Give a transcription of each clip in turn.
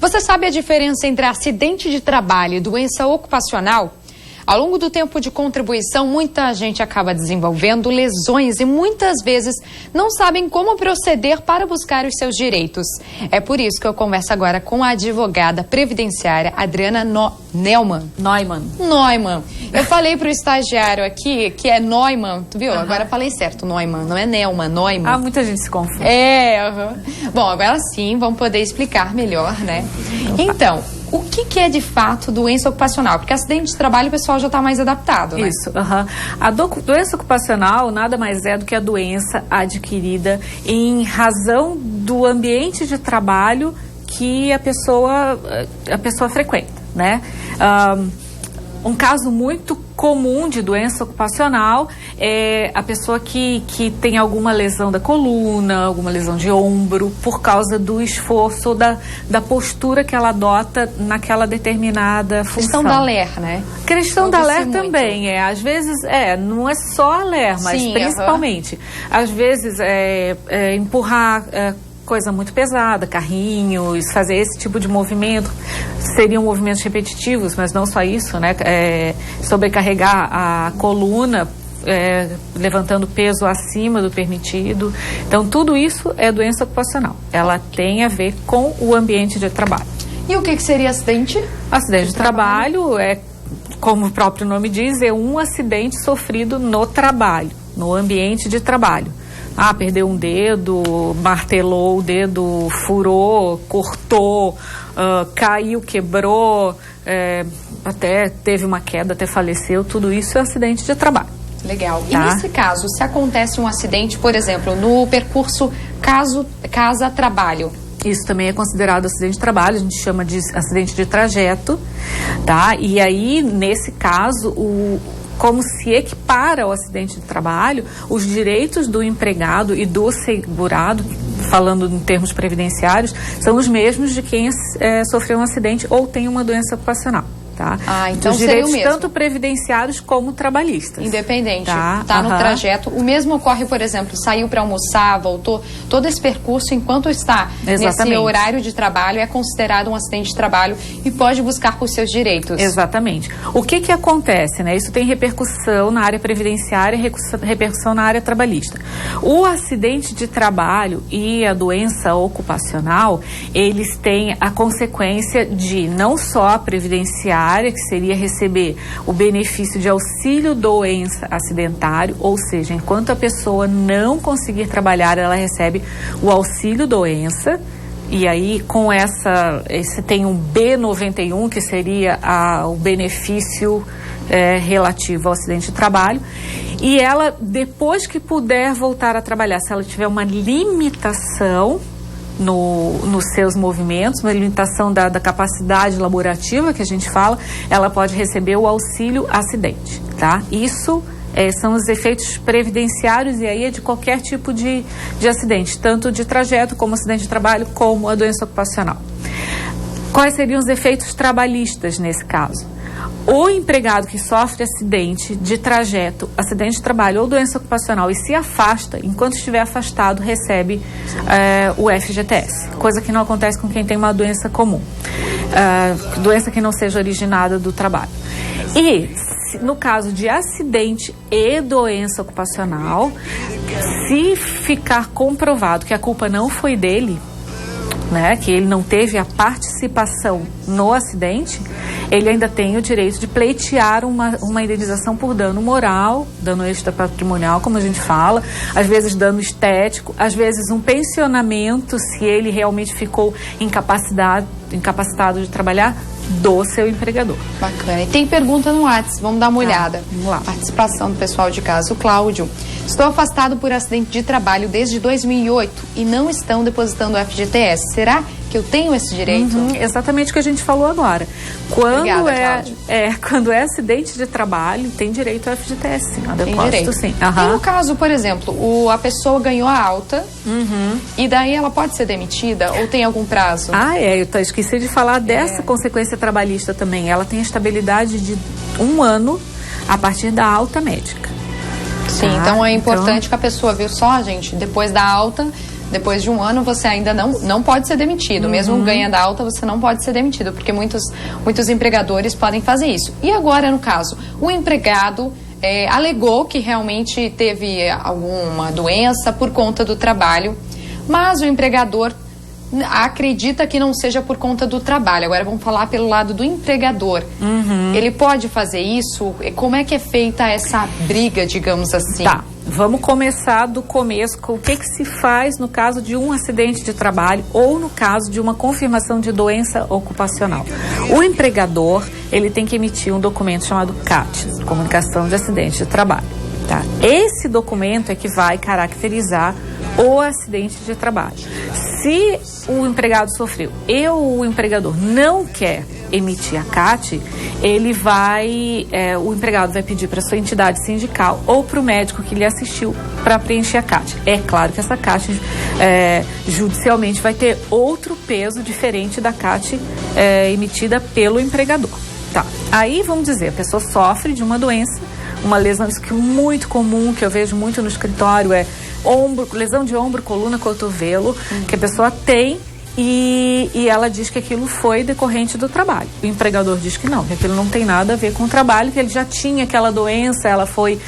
Você sabe a diferença entre acidente de trabalho e doença ocupacional? Ao longo do tempo de contribuição, muita gente acaba desenvolvendo lesões e muitas vezes não sabem como proceder para buscar os seus direitos. É por isso que eu converso agora com a advogada previdenciária Adriana Neumann. Eu falei para o estagiário aqui que é Neumann, tu viu? Agora falei certo, Neumann, não é Neumann, Neumann. Ah, muita gente se confunde. Bom, agora sim, vamos poder explicar melhor, né? Então, o que é de fato doença ocupacional? Porque acidente de trabalho o pessoal já está mais adaptado, né? Isso, A doença ocupacional nada mais é do que a doença adquirida em razão do ambiente de trabalho que a pessoa frequenta, né? Um caso muito comum de doença ocupacional é a pessoa que tem alguma lesão da coluna, alguma lesão de ombro, por causa do esforço, da postura que ela adota naquela determinada função. Questão da LER, né? Questão da LER também, às vezes, não é só a LER, mas sim, principalmente. Às vezes, empurrar coisa muito pesada, carrinhos, fazer esse tipo de movimento. Seriam movimentos repetitivos, mas não só isso, né? Sobrecarregar a coluna, levantando peso acima do permitido. Então, tudo isso é doença ocupacional. Ela tem a ver com o ambiente de trabalho. E o que seria acidente? Acidente de trabalho é, como o próprio nome diz, é um acidente sofrido no trabalho, no ambiente de trabalho. Perdeu um dedo, martelou o dedo, furou, cortou, caiu, quebrou, até teve uma queda, até faleceu. Tudo isso é acidente de trabalho. Legal. E nesse caso, se acontece um acidente, por exemplo, no percurso casa-trabalho? Isso também é considerado acidente de trabalho, a gente chama de acidente de trajeto, tá? E aí, nesse caso, como se equipara ao acidente de trabalho, os direitos do empregado e do segurado, falando em termos previdenciários, são os mesmos de quem sofreu um acidente ou tem uma doença ocupacional. Tá? Então os direitos tanto previdenciários como trabalhistas. Independente, tá no trajeto. O mesmo ocorre, por exemplo, saiu para almoçar, voltou, todo esse percurso enquanto está nesse horário de trabalho é considerado um acidente de trabalho e pode buscar por seus direitos. Exatamente. O que acontece, né? Isso tem repercussão na área previdenciária e repercussão na área trabalhista. O acidente de trabalho e a doença ocupacional, eles têm a consequência de não só a previdenciária, que seria receber o benefício de auxílio doença acidentário, ou seja, enquanto a pessoa não conseguir trabalhar, ela recebe o auxílio doença. E aí, com esse tem um B91, que seria o benefício relativo ao acidente de trabalho. E ela, depois que puder voltar a trabalhar, se ela tiver uma limitação nos seus movimentos, uma limitação da capacidade laborativa que a gente fala, ela pode receber o auxílio acidente, tá? Isso são os efeitos previdenciários e aí é de qualquer tipo de acidente, tanto de trajeto como acidente de trabalho, como a doença ocupacional. Quais seriam os efeitos trabalhistas nesse caso? O empregado que sofre acidente de trajeto, acidente de trabalho ou doença ocupacional e se afasta, enquanto estiver afastado, recebe o FGTS, coisa que não acontece com quem tem uma doença comum, doença que não seja originada do trabalho. E no caso de acidente e doença ocupacional, se ficar comprovado que a culpa não foi dele, né, que ele não teve a participação no acidente, ele ainda tem o direito de pleitear uma indenização por dano moral, dano extrapatrimonial, como a gente fala, às vezes dano estético, às vezes um pensionamento, se ele realmente ficou incapacitado de trabalhar, do seu empregador. Bacana. E tem pergunta no WhatsApp, vamos dar uma olhada. Vamos lá. Participação do pessoal de casa. O Cláudio: estou afastado por acidente de trabalho desde 2008 e não estão depositando o FGTS. Será que eu tenho esse direito? Exatamente o que a gente falou agora. Obrigada, Cláudio. Quando é acidente de trabalho, tem direito ao FGTS, sim. Tem direito. Sim. E no caso, por exemplo, a pessoa ganhou a alta e daí ela pode ser demitida ou tem algum prazo? Eu esqueci de falar dessa consequência trabalhista também. Ela tem a estabilidade de 1 ano a partir da alta médica. Sim, então é importante que a pessoa, viu só, gente, depois da alta, depois de um ano você ainda não pode ser demitido. Mesmo ganhando alta, você não pode ser demitido, porque muitos empregadores podem fazer isso. E agora, no caso, o empregado alegou que realmente teve alguma doença por conta do trabalho, mas o empregador acredita que não seja por conta do trabalho. Agora vamos falar pelo lado do empregador. Ele pode fazer isso? Como é que é feita essa briga, digamos assim? Tá, vamos começar do começo com o que se faz no caso de um acidente de trabalho ou no caso de uma confirmação de doença ocupacional. O empregador, ele tem que emitir um documento chamado CAT, Comunicação de Acidente de Trabalho. Tá? Esse documento é que vai caracterizar o acidente de trabalho. Se o empregado sofreu e o empregador não quer emitir a CAT, o empregado vai pedir para sua entidade sindical ou para o médico que lhe assistiu para preencher a CAT. É claro que essa CAT judicialmente vai ter outro peso diferente da CAT emitida pelo empregador. Tá. Aí vamos dizer, a pessoa sofre de uma doença, uma lesão, isso que é muito comum, que eu vejo muito no escritório, lesão de ombro, coluna, cotovelo, que a pessoa tem e ela diz que aquilo foi decorrente do trabalho. O empregador diz que não, que aquilo não tem nada a ver com o trabalho, que ele já tinha aquela doença, ela foi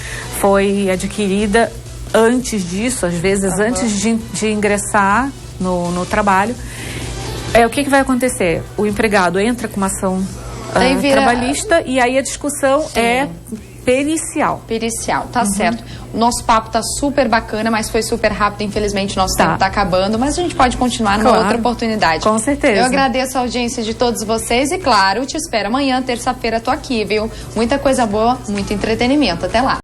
adquirida antes disso, às vezes antes de ingressar no trabalho. O que vai acontecer? O empregado entra com uma ação trabalhista e aí a discussão é pericial. Pericial, tá certo. O nosso papo tá super bacana, mas foi super rápido. Infelizmente, nosso tempo tá acabando, mas a gente pode continuar numa outra oportunidade. Com certeza. Eu agradeço a audiência de todos vocês e, claro, te espero amanhã, terça-feira, tô aqui, viu? Muita coisa boa, muito entretenimento. Até lá.